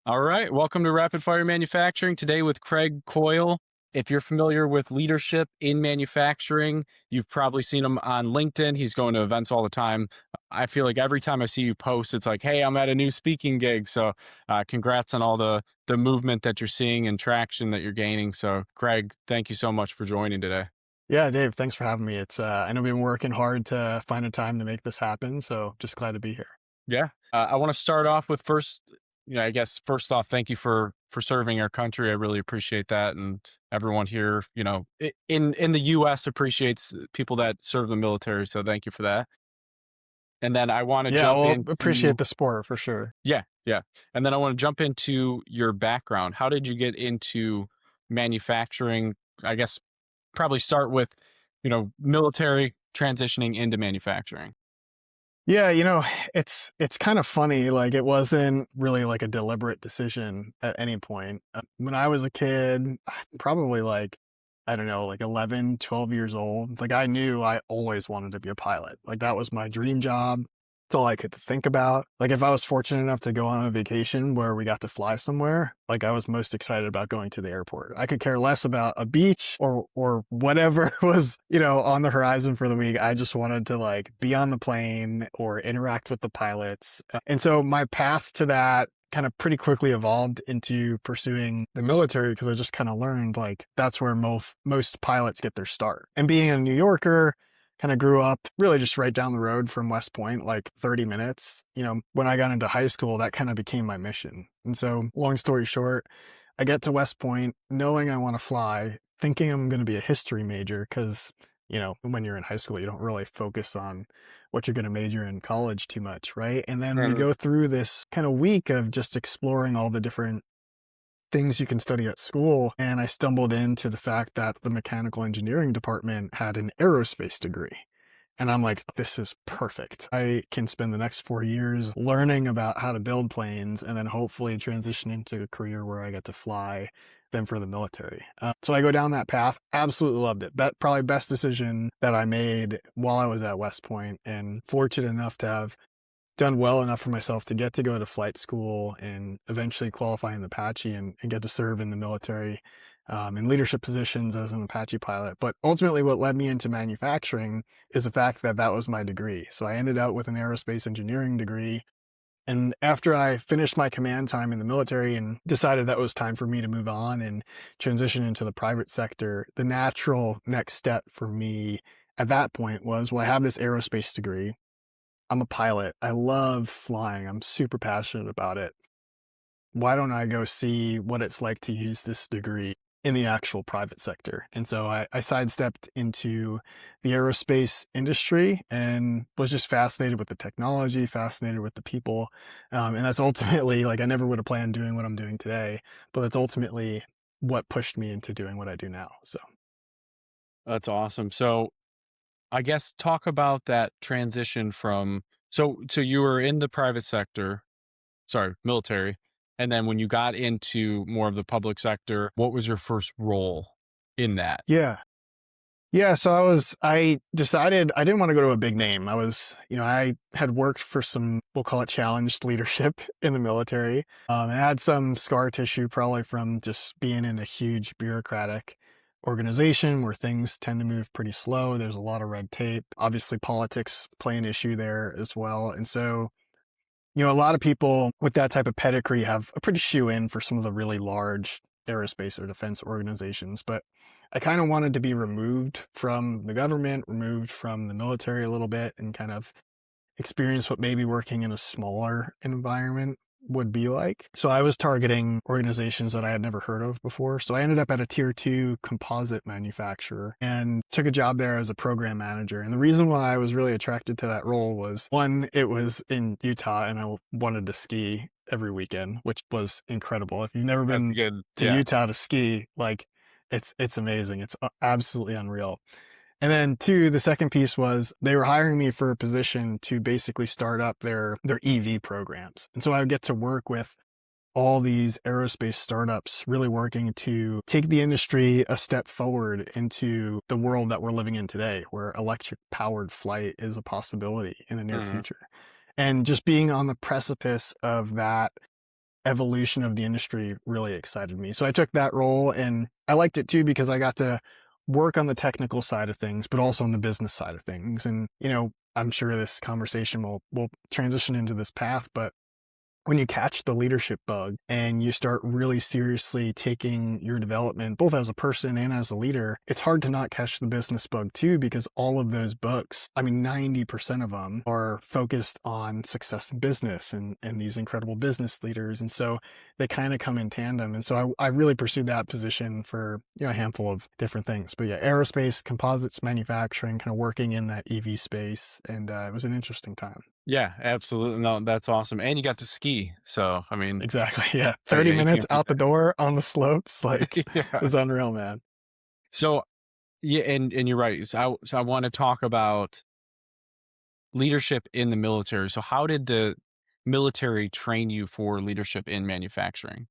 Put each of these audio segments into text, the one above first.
All right. Welcome to Rapid Fire Manufacturing today with Craig Coyle. If you're familiar with leadership in manufacturing, you've probably seen him on LinkedIn. He's going to events all the time. I feel like every time I see you post, it's like, hey, I'm at a new speaking gig. So congrats on all the movement that you're seeing and traction that you're gaining. So Craig, thank you so much for joining today. Yeah, Dave, thanks for having me. I know we've been working hard to find a time to make this happen, so just glad to be here. Yeah. I want to start off with first, I guess first off, thank you for serving our country. I really appreciate that, and everyone here, in the U.S. appreciates people that serve the military. So thank you for that. And then I want to Yeah, jump well, appreciate into the support for sure. yeah, and then I want to jump into your background. How did you get into manufacturing? I guess probably start with, military transitioning into manufacturing. Yeah, it's kind of funny. Like it wasn't really like a deliberate decision at any point. When I was a kid, probably like, I don't know, like 11, 12 years old, like I knew I always wanted to be a pilot. Like that was my dream job. It's all I could think about. Like if I was fortunate enough to go on a vacation where we got to fly somewhere, like I was most excited about going to the airport. I could care less about a beach or whatever was, on the horizon for the week. I just wanted to like be on the plane or interact with the pilots. And so my path to that kind of pretty quickly evolved into pursuing the military because I just kind of learned like that's where most pilots get their start. And being a New Yorker, kind of grew up really just right down the road from West Point, like 30 minutes. When I got into high school, that kind of became my mission. And so, long story short, I get to West Point knowing I want to fly, thinking I'm going to be a history major because, when you're in high school, you don't really focus on what you're going to major in college too much, right? And then we Mhm. go through this kind of week of just exploring all the different things you can study at school. And I stumbled into the fact that the mechanical engineering department had an aerospace degree. And I'm like, this is perfect. I can spend the next 4 years learning about how to build planes and then hopefully transition into a career where I get to fly them for the military. So I go down that path. Absolutely loved it. Probably best decision that I made while I was at West Point, and fortunate enough to have done well enough for myself to get to go to flight school and eventually qualify in the Apache and get to serve in the military in leadership positions as an Apache pilot. But ultimately, what led me into manufacturing is the fact that that was my degree. So I ended up with an aerospace engineering degree. And after I finished my command time in the military and decided that was time for me to move on and transition into the private sector, the natural next step for me at that point was, well, I have this aerospace degree. I'm a pilot. I love flying. I'm super passionate about it. Why don't I go see what it's like to use this degree in the actual private sector? And so I sidestepped into the aerospace industry and was just fascinated with the technology, fascinated with the people. And that's ultimately, like, I never would have planned doing what I'm doing today, but that's ultimately what pushed me into doing what I do now. So. That's awesome. So I guess talk about that transition from so you were in the private sector, sorry, military, and then when you got into more of the public sector, what was your first role in that? Yeah. Yeah, so I decided I didn't want to go to a big name. I had worked for some, we'll call it challenged leadership in the military. And I had some scar tissue probably from just being in a huge bureaucratic organization where things tend to move pretty slow. There's a lot of red tape. Obviously, politics play an issue there as well. And so, a lot of people with that type of pedigree have a pretty shoe in for some of the really large aerospace or defense organizations. But I kind of wanted to be removed from the government, removed from the military a little bit, and kind of experience what maybe working in a smaller environment would be like. So I was targeting organizations that I had never heard of before. So I ended up at a tier 2 composite manufacturer and took a job there as a program manager. And the reason why I was really attracted to that role was, one, it was in Utah and I wanted to ski every weekend, which was incredible. If you've never That's been good. to Yeah. Utah to ski, like it's amazing. It's absolutely unreal. And then two, the second piece was they were hiring me for a position to basically start up their EV programs. And so I would get to work with all these aerospace startups really working to take the industry a step forward into the world that we're living in today, where electric powered flight is a possibility in the near Mhm. future. And just being on the precipice of that evolution of the industry really excited me. So I took that role, and I liked it too because I got to work on the technical side of things, but also on the business side of things. And, I'm sure this conversation will transition into this path, but when you catch the leadership bug and you start really seriously taking your development, both as a person and as a leader, it's hard to not catch the business bug too, because all of those books, 90% of them are focused on success in business and these incredible business leaders. And so they kind of come in tandem. And so I really pursued that position for, a handful of different things. But yeah, aerospace, composites manufacturing, kind of working in that EV space. And it was an interesting time. Yeah, absolutely. No, that's awesome. And you got to ski. So, I mean, Exactly. Yeah. yeah, 30 you minutes can't beat out the door on the slopes. Like, that. it Yeah. was unreal, man. So, yeah, and you're right. So I want to talk about leadership in the military. So how did the military train you for leadership in manufacturing?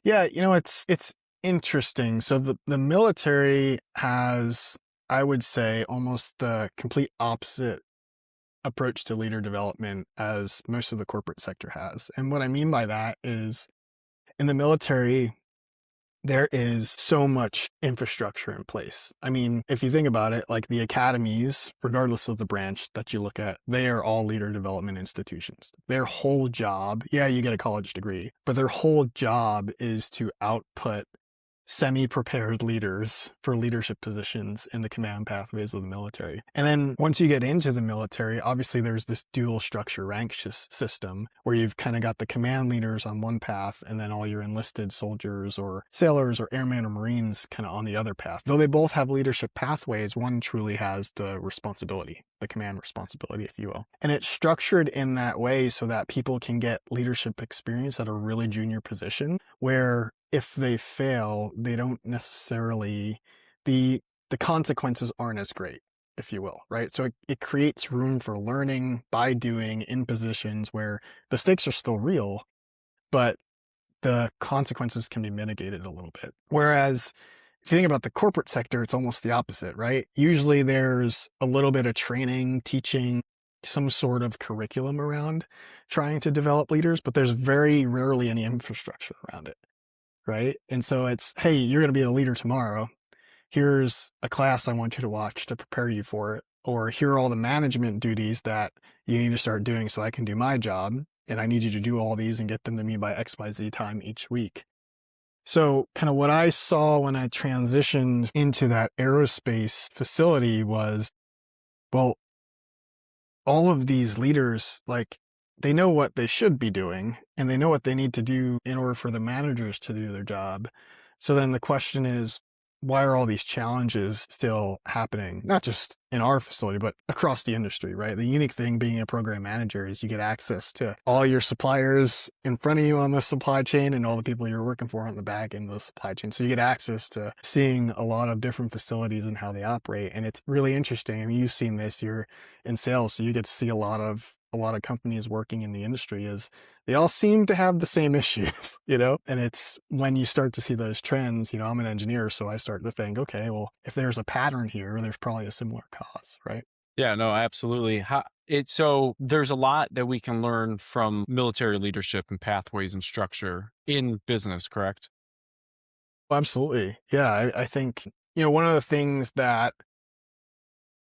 Yeah. It's interesting. So the military has, I would say, almost the complete opposite approach to leader development as most of the corporate sector has. And what I mean by that is in the military, there is so much infrastructure in place. If you think about it, like the academies, regardless of the branch that you look at, they are all leader development institutions. Their whole job, yeah, you get a college degree, but their whole job is to output semi-prepared leaders for leadership positions in the command pathways of the military. And then once you get into the military, obviously there's this dual structure rank system where you've kind of got the command leaders on one path and then all your enlisted soldiers or sailors or airmen or Marines kind of on the other path. Though they both have leadership pathways, one truly has the responsibility, the command responsibility, if you will. And it's structured in that way so that people can get leadership experience at a really junior position where if they fail, they don't necessarily, the consequences aren't as great, if you will, right? So it creates room for learning by doing in positions where the stakes are still real, but the consequences can be mitigated a little bit. Whereas if you think about the corporate sector, it's almost the opposite, right? Usually there's a little bit of training, teaching, some sort of curriculum around trying to develop leaders, but there's very rarely any infrastructure around it. Right. And so it's, hey, you're going to be a leader tomorrow. Here's a class I want you to watch to prepare you for it. Or here are all the management duties that you need to start doing so I can do my job. And I need you to do all these and get them to me by XYZ time each week. So kind of what I saw when I transitioned into that aerospace facility was, well, all of these leaders, like, they know what they should be doing and they know what they need to do in order for the managers to do their job. So then the question is, why are all these challenges still happening? Not just in our facility, but across the industry, right? The unique thing being a program manager is you get access to all your suppliers in front of you on the supply chain and all the people you're working for on the back end of the supply chain. So you get access to seeing a lot of different facilities and how they operate. And it's really interesting. You've seen this, you're in sales, so you get to see a lot of companies working in the industry is they all seem to have the same issues, and it's when you start to see those trends, I'm an engineer, so I start to think, okay, well, if there's a pattern here, there's probably a similar cause, right? Yeah, no, absolutely. So there's a lot that we can learn from military leadership and pathways and structure in business, correct? Absolutely. Yeah. I think, one of the things that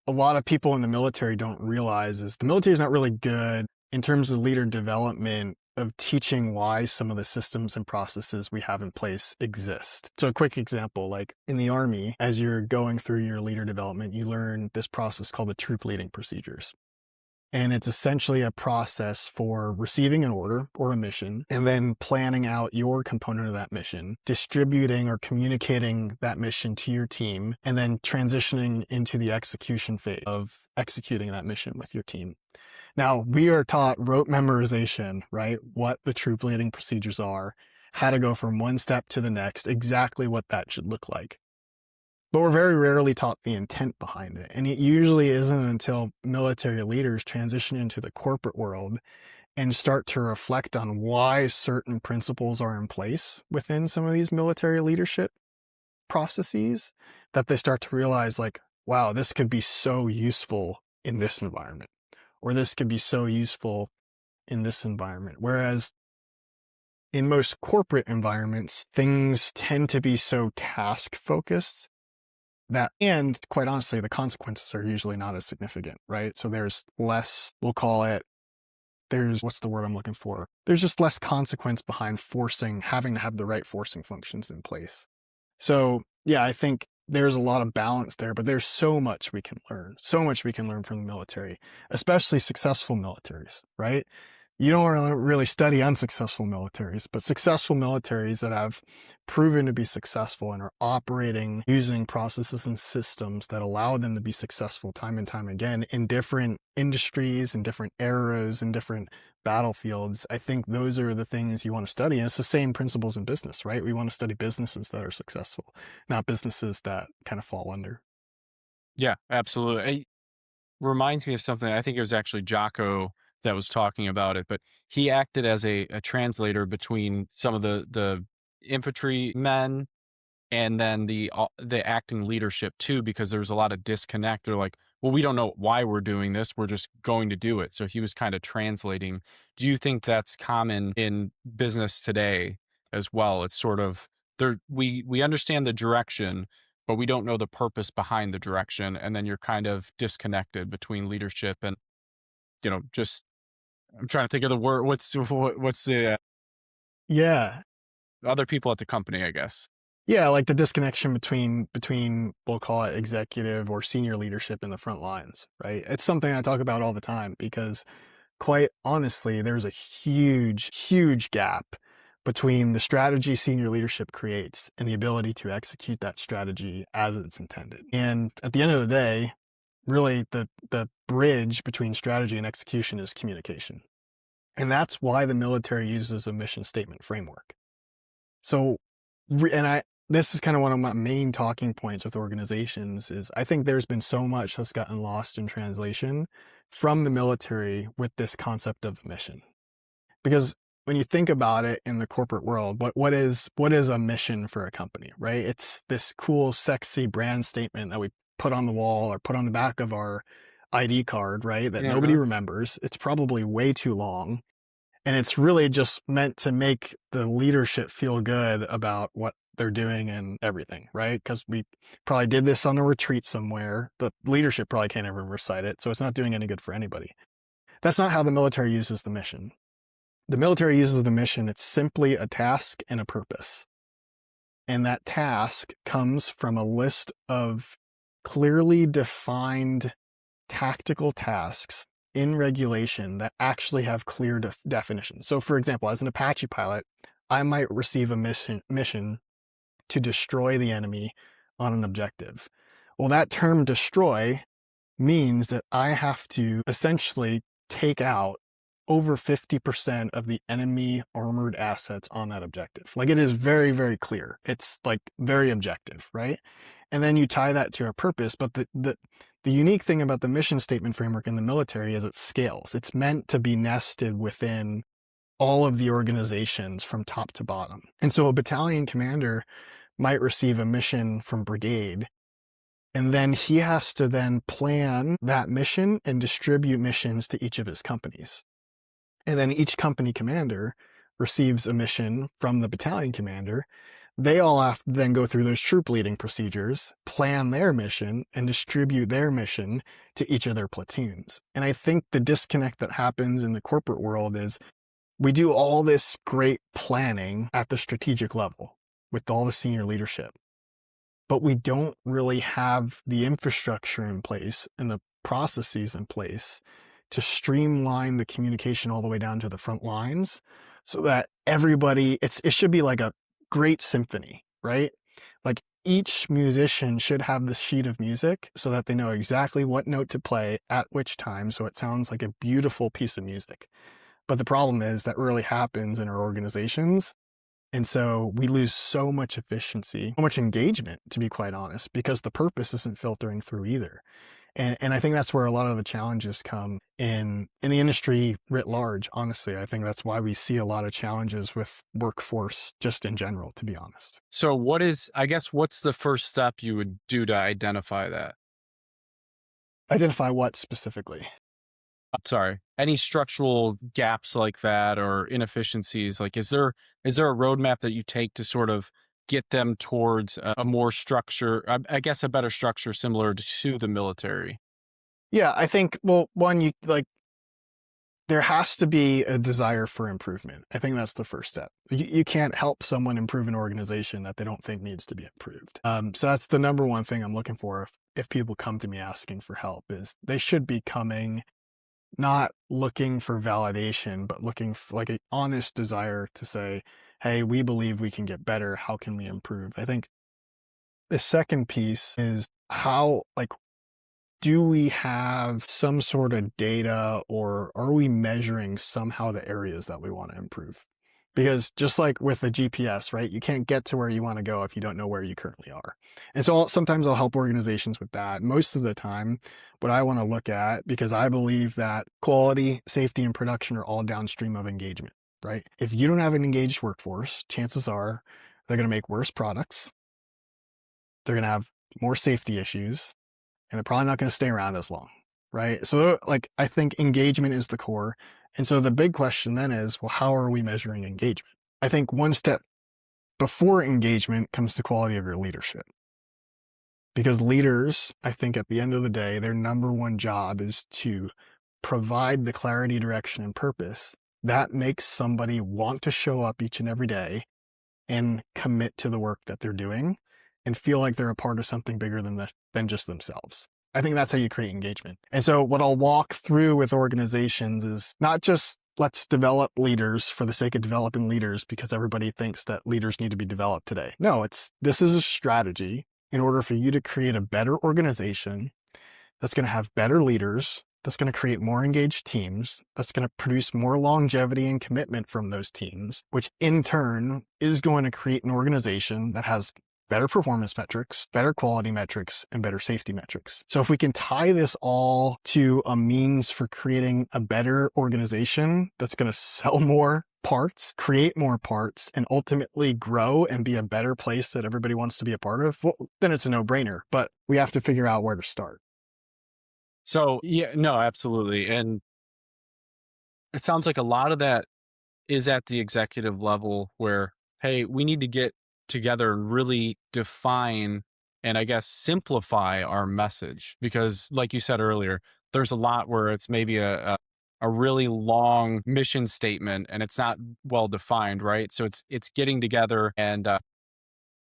a lot of people in the military don't realize is the military is not really good in terms of leader development of teaching why some of the systems and processes we have in place exist. So a quick example, like in the Army, as you're going through your leader development, you learn this process called the troop leading procedures. And it's essentially a process for receiving an order or a mission and then planning out your component of that mission, distributing or communicating that mission to your team, and then transitioning into the execution phase of executing that mission with your team. Now, we are taught rote memorization, right? What the troop leading procedures are, how to go from one step to the next, exactly what that should look like. But we're very rarely taught the intent behind it. And it usually isn't until military leaders transition into the corporate world and start to reflect on why certain principles are in place within some of these military leadership processes that they start to realize, like, wow, this could be so useful in this environment, or this could be so useful in this environment. Whereas in most corporate environments, things tend to be so task focused that, and quite honestly, the consequences are usually not as significant, right? So there's less, we'll call it, what's the word I'm looking for? There's just less consequence behind having to have the right forcing functions in place. So yeah, I think there's a lot of balance there, but there's so much we can learn, from the military, especially successful militaries, right? You don't really study unsuccessful militaries, but successful militaries that have proven to be successful and are operating using processes and systems that allow them to be successful time and time again in different industries, in different eras, in different battlefields. I think those are the things you want to study. And it's the same principles in business, right? We want to study businesses that are successful, not businesses that kind of fall under. Yeah, absolutely. It reminds me of something. I think it was actually Jocko that was talking about it, but he acted as a translator between some of the infantry men and then the acting leadership too, because there was a lot of disconnect. They're like, well, we don't know why we're doing this, we're just going to do it. So he was kind of translating. Do you think that's common in business today as well? It's sort of there, we understand the direction, but we don't know the purpose behind the direction, and then you're kind of disconnected between leadership and, just, I'm trying to think of the word. What's the Yeah. other people at the company, I guess. Yeah, like the disconnection between we'll call it executive or senior leadership in the front lines, right? It's something I talk about all the time because quite honestly, there's a huge gap between the strategy senior leadership creates and the ability to execute that strategy as it's intended. And at the end of the day, really the bridge between strategy and execution is communication. And that's why the military uses a mission statement framework. So, this is kind of one of my main talking points with organizations is I think there's been so much that's gotten lost in translation from the military with this concept of the mission. Because when you think about it in the corporate world, what is a mission for a company, right? It's this cool, sexy brand statement that we put on the wall or put on the back of our ID card, right? That nobody Yeah. remembers. It's probably way too long. And it's really just meant to make the leadership feel good about what they're doing and everything, right? Because we probably did this on a retreat somewhere. The leadership probably can't ever recite it, so it's not doing any good for anybody. That's not how the military uses the mission. The military uses the mission, it's simply a task and a purpose. And that task comes from a list of clearly defined tactical tasks in regulation that actually have clear definitions. So for example, as an Apache pilot, I might receive a mission to destroy the enemy on an objective. Well, that term destroy means that I have to essentially take out over 50% of the enemy armored assets on that objective. Like it is very, very clear. It's like very objective, right? And then you tie that to a purpose. But the unique thing about the mission statement framework in the military is it scales. It's meant to be nested within all of the organizations from top to bottom. And so a battalion commander might receive a mission from brigade, and then he has to then plan that mission and distribute missions to each of his companies. And then each company commander receives a mission from the battalion commander. They all have to then go through those troop leading procedures, plan their mission, and distribute their mission to each of their platoons. And I think the disconnect that happens in the corporate world is we do all this great planning at the strategic level with all the senior leadership, but we don't really have the infrastructure in place and the processes in place to streamline the communication all the way down to the front lines so that everybody, it should be like a great symphony, right? Like each musician should have the sheet of music so that they know exactly what note to play at which time, so it sounds like a beautiful piece of music. But the problem is that rarely happens in our organizations. And so we lose so much efficiency, so much engagement, to be quite honest, because the purpose isn't filtering through either. And I think that's where a lot of the challenges come in the industry writ large, honestly. I think that's why we see a lot of challenges with workforce just in general, to be honest. So what's the first step you would do to identify that? Identify what specifically? I'm sorry, any structural gaps like that or inefficiencies, like, is there a roadmap that you take to sort of get them towards a more structure, I guess a better structure similar to the military? Yeah, I think, well, one, you like, there has to be a desire for improvement. I think that's the first step. You can't help someone improve an organization that they don't think needs to be improved. So that's the number one thing I'm looking for if people come to me asking for help, is they should be coming not looking for validation, but looking for like an honest desire to say, hey, we believe we can get better. How can we improve? I think the second piece is how, like, do we have some sort of data, or are we measuring somehow the areas that we want to improve? Because just like with the GPS, right, you can't get to where you want to go if you don't know where you currently are. And so sometimes I'll help organizations with that. Most of the time, what I want to look at, because I believe that quality, safety, and production are all downstream of engagement, right? If you don't have an engaged workforce, chances are they're going to make worse products. They're going to have more safety issues, and they're probably not going to stay around as long, right? So, like, I think engagement is the core. And so the big question then is, well, how are we measuring engagement? I think one step before engagement comes the quality of your leadership. Because leaders, I think at the end of the day, their number one job is to provide the clarity, direction, and purpose that makes somebody want to show up each and every day and commit to the work that they're doing and feel like they're a part of something bigger than just themselves. I think that's how you create engagement. And so what I'll walk through with organizations is not just let's develop leaders for the sake of developing leaders because everybody thinks that leaders need to be developed today. No, this is a strategy in order for you to create a better organization that's going to have better leaders, that's going to create more engaged teams, that's going to produce more longevity and commitment from those teams, which in turn is going to create an organization that has better performance metrics, better quality metrics, and better safety metrics. So if we can tie this all to a means for creating a better organization that's going to sell more parts, create more parts, and ultimately grow and be a better place that everybody wants to be a part of, well, then it's a no-brainer. But we have to figure out where to start. So, yeah, no, absolutely. And it sounds like a lot of that is at the executive level where, hey, we need to get together and really define and I guess simplify our message. Because, like you said earlier, there's a lot where it's maybe a really long mission statement and it's not well defined, right? So it's getting together and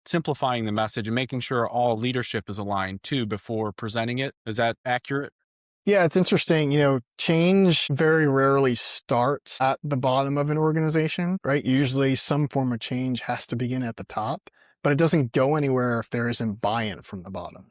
simplifying the message and making sure all leadership is aligned too before presenting it. Is that accurate? Yeah, it's interesting. Change very rarely starts at the bottom of an organization, right? Usually some form of change has to begin at the top, but it doesn't go anywhere if there isn't buy-in from the bottom.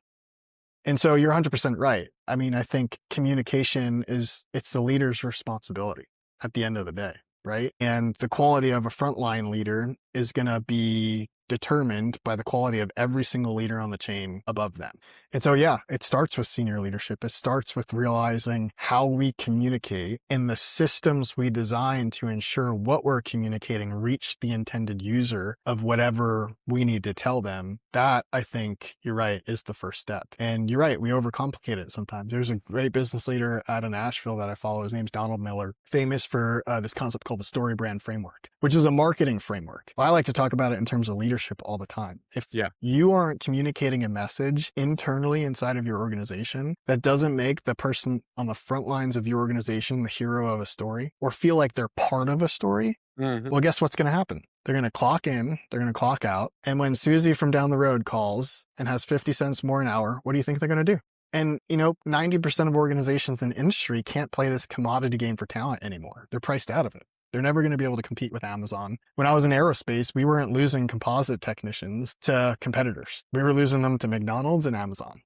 And so you're 100% right. I mean, I think communication it's the leader's responsibility at the end of the day, right? And the quality of a frontline leader is going to be determined by the quality of every single leader on the chain above them. And so, yeah, it starts with senior leadership. It starts with realizing how we communicate and the systems we design to ensure what we're communicating reach the intended user of whatever we need to tell them. That, I think, you're right, is the first step. And you're right, we overcomplicate it sometimes. There's a great business leader out of Nashville that I follow. His name's Donald Miller, famous for this concept called the story brand framework, which is a marketing framework. I like to talk about it in terms of leadership all the time. If you aren't communicating a message internally inside of your organization that doesn't make the person on the front lines of your organization the hero of a story or feel like they're part of a story, well, guess what's going to happen? They're going to clock in, they're going to clock out. And when Susie from down the road calls and has 50 cents more an hour, what do you think they're going to do? And, 90% of organizations in the industry can't play this commodity game for talent anymore. They're priced out of it. They're never going to be able to compete with Amazon. When I was in aerospace, we weren't losing composite technicians to competitors. We were losing them to McDonald's and Amazon.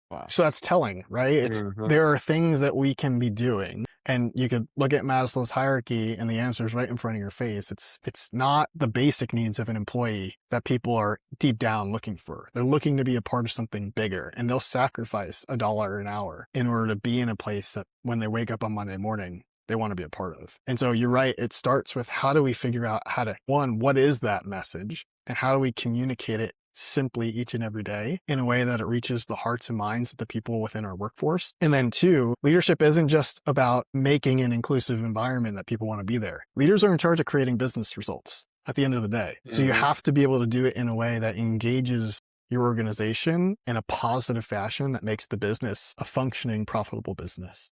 Wow. So that's telling, right? There are things that we can be doing. And you could look at Maslow's hierarchy and the answer is right in front of your face. It's not the basic needs of an employee that people are deep down looking for. They're looking to be a part of something bigger, and they'll sacrifice $1 an hour in order to be in a place that when they wake up on Monday morning, they want to be a part of. And so you're right. It starts with how do we figure out what is that message and how do we communicate it simply each and every day in a way that it reaches the hearts and minds of the people within our workforce. And then two, leadership isn't just about making an inclusive environment that people want to be there. Leaders are in charge of creating business results at the end of the day. So you have to be able to do it in a way that engages your organization in a positive fashion that makes the business a functioning, profitable business.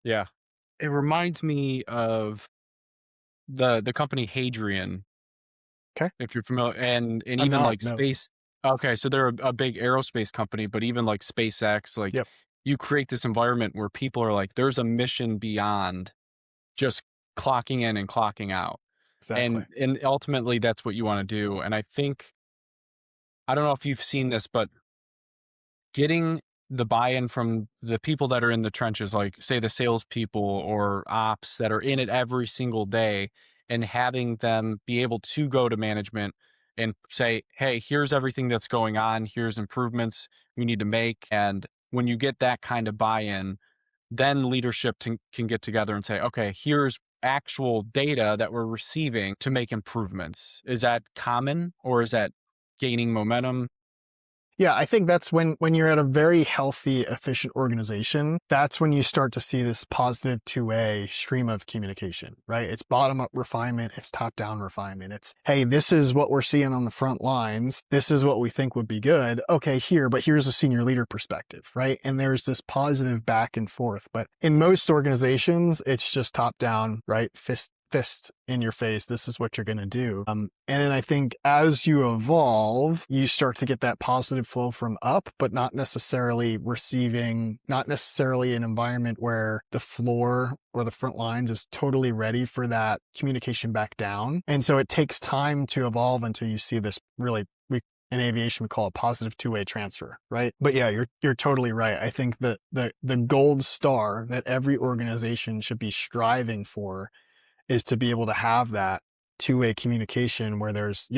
Yeah. It reminds me of the company Hadrian, Okay. if you're familiar, and I'm even not, like no. space. Okay, so they're a big aerospace company, but even like SpaceX, like Yep, you create this environment where people are like, there's a mission beyond just clocking in and clocking out. exactly. And ultimately that's what you want to do. And I think I don't know if you've seen this, but getting the buy-in from the people that are in the trenches, like say the salespeople or ops that are in it every single day, and having them be able to go to management and say, hey, here's everything that's going on. Here's improvements we need to make. And when you get that kind of buy-in, then leadership can get together and say, okay, here's actual data that we're receiving to make improvements. Is that common or is that gaining momentum? Yeah, I think that's when you're at a very healthy, efficient organization, that's when you start to see this positive two-way stream of communication, right? It's bottom-up refinement, it's top-down refinement. It's, hey, this is what we're seeing on the front lines. This is what we think would be good. Okay, but here's a senior leader perspective, right? And there's this positive back and forth. But in most organizations, it's just top-down, right? Fist in your face, this is what you're going to do. And then I think as you evolve, you start to get that positive flow from up, but not necessarily an environment where the floor or the front lines is totally ready for that communication back down. And so it takes time to evolve until you see this really, in aviation, we call it positive two-way transfer, right? But yeah, you're totally right. I think that the gold star that every organization should be striving for is to be able to have that two-way communication where there's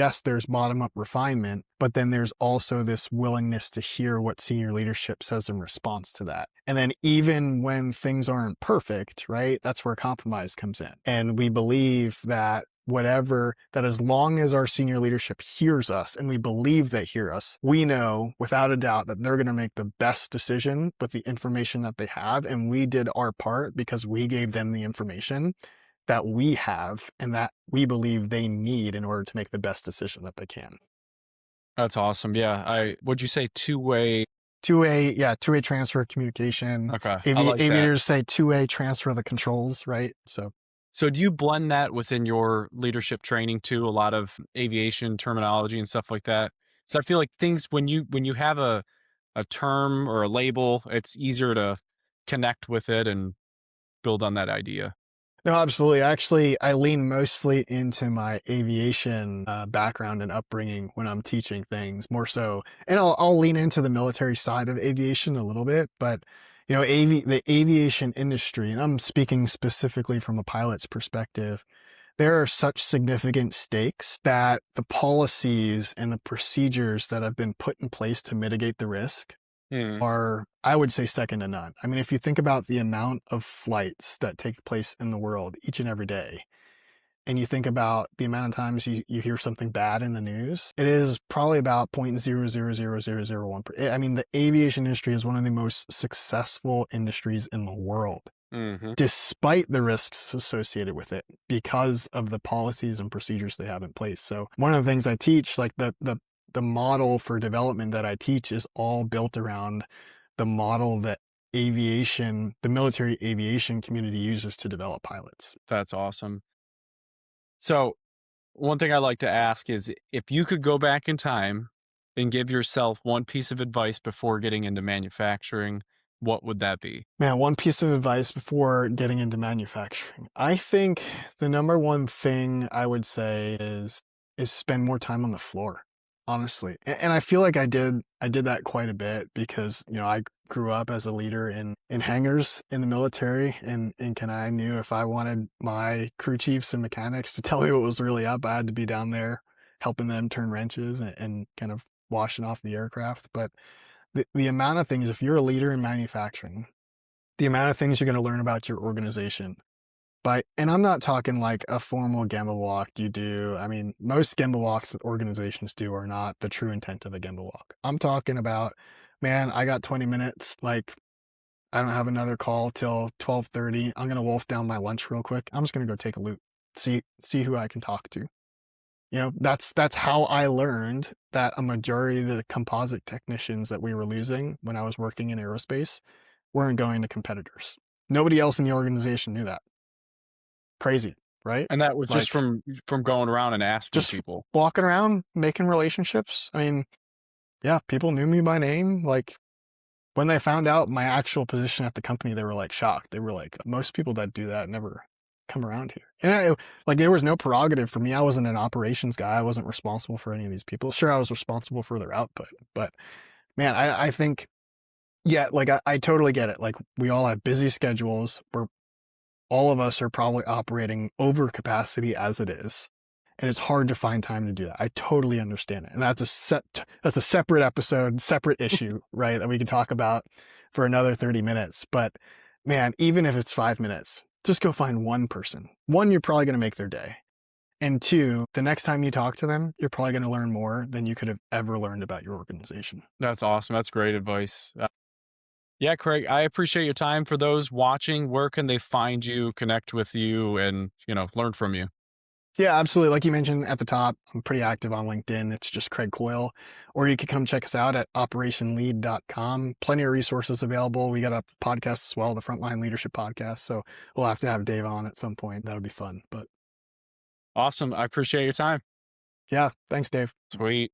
bottom-up refinement, but then there's also this willingness to hear what senior leadership says in response to that. And then even when things aren't perfect, right, that's where compromise comes in. And we believe that as long as our senior leadership hears us and we believe they hear us, we know without a doubt that they're going to make the best decision with the information that they have. And we did our part because we gave them the information that we have and that we believe they need in order to make the best decision that they can. That's awesome. Yeah. Would you say two-way? Two-way transfer communication. Okay. I like that. Aviators say two-way transfer of the controls, right? So do you blend that within your leadership training too? A lot of aviation terminology and stuff like that. So I feel like things when you have a term or a label, it's easier to connect with it and build on that idea. No, absolutely. Actually, I lean mostly into my aviation background and upbringing when I'm teaching things more so. And I'll lean into the military side of aviation a little bit, but the aviation industry, and I'm speaking specifically from a pilot's perspective, there are such significant stakes that the policies and the procedures that have been put in place to mitigate the risk Hmm. are, I would say, second to none. I mean, if you think about the amount of flights that take place in the world each and every day, and you think about the amount of times you hear something bad in the news, it is probably about 0.000001%. I mean, the aviation industry is one of the most successful industries in the world, Hmm. despite the risks associated with it, because of the policies and procedures they have in place. So one of the things I teach, like the model for development that I teach is all built around the model that the military aviation community uses to develop pilots. That's awesome. So one thing I like to ask is if you could go back in time and give yourself one piece of advice before getting into manufacturing, what would that be? Man, one piece of advice before getting into manufacturing. I think the number one thing I would say is spend more time on the floor, honestly. And I feel like I did that quite a bit because, I grew up as a leader in hangars in the military and I knew if I wanted my crew chiefs and mechanics to tell me what was really up, I had to be down there helping them turn wrenches and kind of washing off the aircraft. But the amount of things, if you're a leader in manufacturing, the amount of things you're going to learn about your organization And I'm not talking like a formal Gemba walk you do. I mean, most Gemba walks that organizations do are not the true intent of a Gemba walk. I'm talking about, man, I got 20 minutes. Like, I don't have another call till 12:30. I'm gonna wolf down my lunch real quick. I'm just gonna go take a loot, see who I can talk to. You know, that's how I learned that a majority of the composite technicians that we were losing when I was working in aerospace weren't going to competitors. Nobody else in the organization knew that. Crazy, right? And that was just Like, from going around and asking just people. walking around, making relationships. I mean, yeah, people knew me by name. Like, when they found out my actual position at the company, they were like shocked. They were like, most people that do that never come around here. And like, there was no prerogative for me. I wasn't an operations guy. I wasn't responsible for any of these people. Sure, I was responsible for their output, but man, I think, yeah, like I totally get it. Like, we all have busy schedules. All of us are probably operating over capacity as it is. And it's hard to find time to do that. I totally understand it. And that's a separate episode, separate issue, right? That we can talk about for another 30 minutes. But man, even if it's 5 minutes, just go find one person. One, you're probably going to make their day. And two, the next time you talk to them, you're probably going to learn more than you could have ever learned about your organization. That's awesome. That's great advice. Yeah, Craig, I appreciate your time. For those watching, where can they find you, connect with you, and, learn from you? Yeah, absolutely. Like you mentioned at the top, I'm pretty active on LinkedIn. It's just Craig Coyle. Or you can come check us out at operationlead.com. Plenty of resources available. We got a podcast as well, the Frontline Leadership Podcast. So we'll have to have Dave on at some point. That'll be fun. But Awesome. I appreciate your time. yeah, thanks, Dave. Sweet.